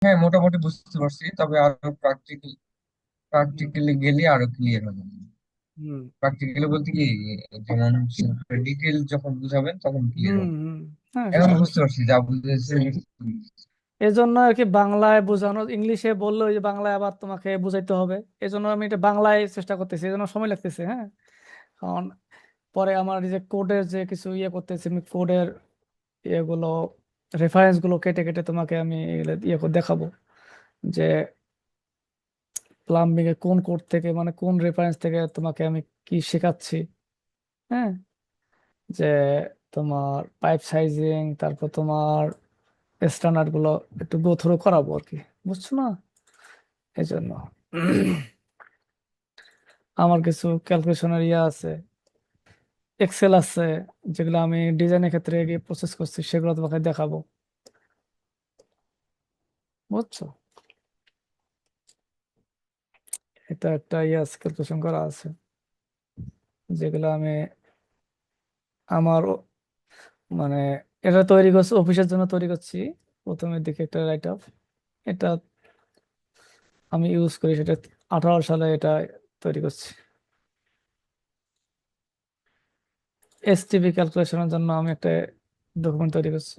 হ্যাঁ, মোটামুটি বুঝতে পারছি, তবে আরো প্র্যাকটিক্যালি গেলে আরো ক্লিয়ার হবে। হুম প্র্যাকটিক্যালি বলতে কি, যেমন ডিটেল যখন বুঝাবেন তখন ক্লিয়ার হুম হবে। হুম। হ্যাঁ, এখন সেটা বুঝতে পারছি যা বুঝেছি। এই জন্য আর কি বাংলায় বোঝানো, ইংলিশে বললো যে বাংলায় আবার তোমাকে বুঝাইতে হবে। এই জন্য আমি এটা বাংলায় চেষ্টা করতেছি, এই জন্য সময় লাগতেছে। হ্যাঁ, কারণ পরে আমার এই যে কোডের যে কিছু ইয়ে করতেছি, আমি কোডের ইয়েগুলো, রেফারেন্স গুলো কেটে কেটে তোমাকে আমি এগুলো দেখাবো যে প্লাম্বিং এর কোন কোড থেকে, মানে কোন রেফারেন্স থেকে তোমাকে আমি কি শেখাচ্ছি। হ্যাঁ, যে তোমার পাইপ সাইজিং, তারপর তোমার স্ট্যান্ডার্ড গুলো একটু গো থ্রু করাবো আর কি, বুঝছো না? এই জন্য আমার কিছু ক্যালকুলেশনের ইয়ে আছে, এক্সেল আছে, যেগুলো আমি ডিজাইনের ক্ষেত্রে গিয়ে প্রসেস করছি, সেগুলো তোমাকে দেখাবো, বুঝছো? এটা একটা ইয়ে আছে, ক্যালকুলেশন করা আছে, যেগুলো আমি আমার মানে এটা তৈরি করছি, অফিসের জন্য তৈরি করছি। প্রথমের দিকে একটা রাইট আপ, এটা আমি ইউজ করি, সেটা 18 সালে এটা তৈরি করছি। এসটিপি ক্যালকুলেশনের জন্য আমি একটা ডকুমেন্ট তৈরি করছি।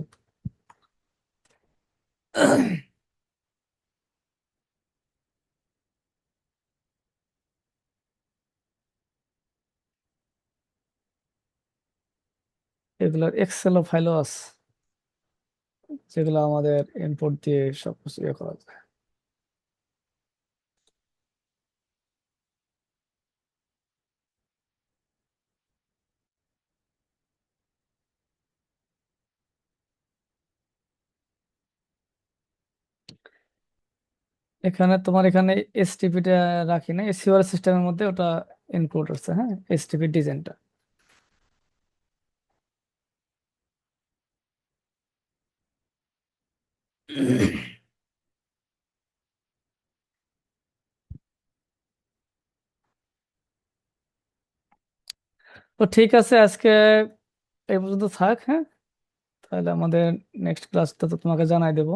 এগুলোর এক্সেল ফাইলও আছে, যেগুলো আমাদের ইনপুট দিয়ে সবকিছু ইয়ে করা যায়। এখানে তোমার এখানে এসটিপি টা রাখি না, এসিওআর সিস্টেমের মধ্যে ওটা ইনক্লুড আছে। হ্যাঁ, এসটিপি ডিজাইনটা। তো ঠিক আছে, আজকে এই পর্যন্ত থাক। হ্যাঁ, তাহলে আমাদের নেক্সট ক্লাসটা তো তোমাকে জানাই দেবো।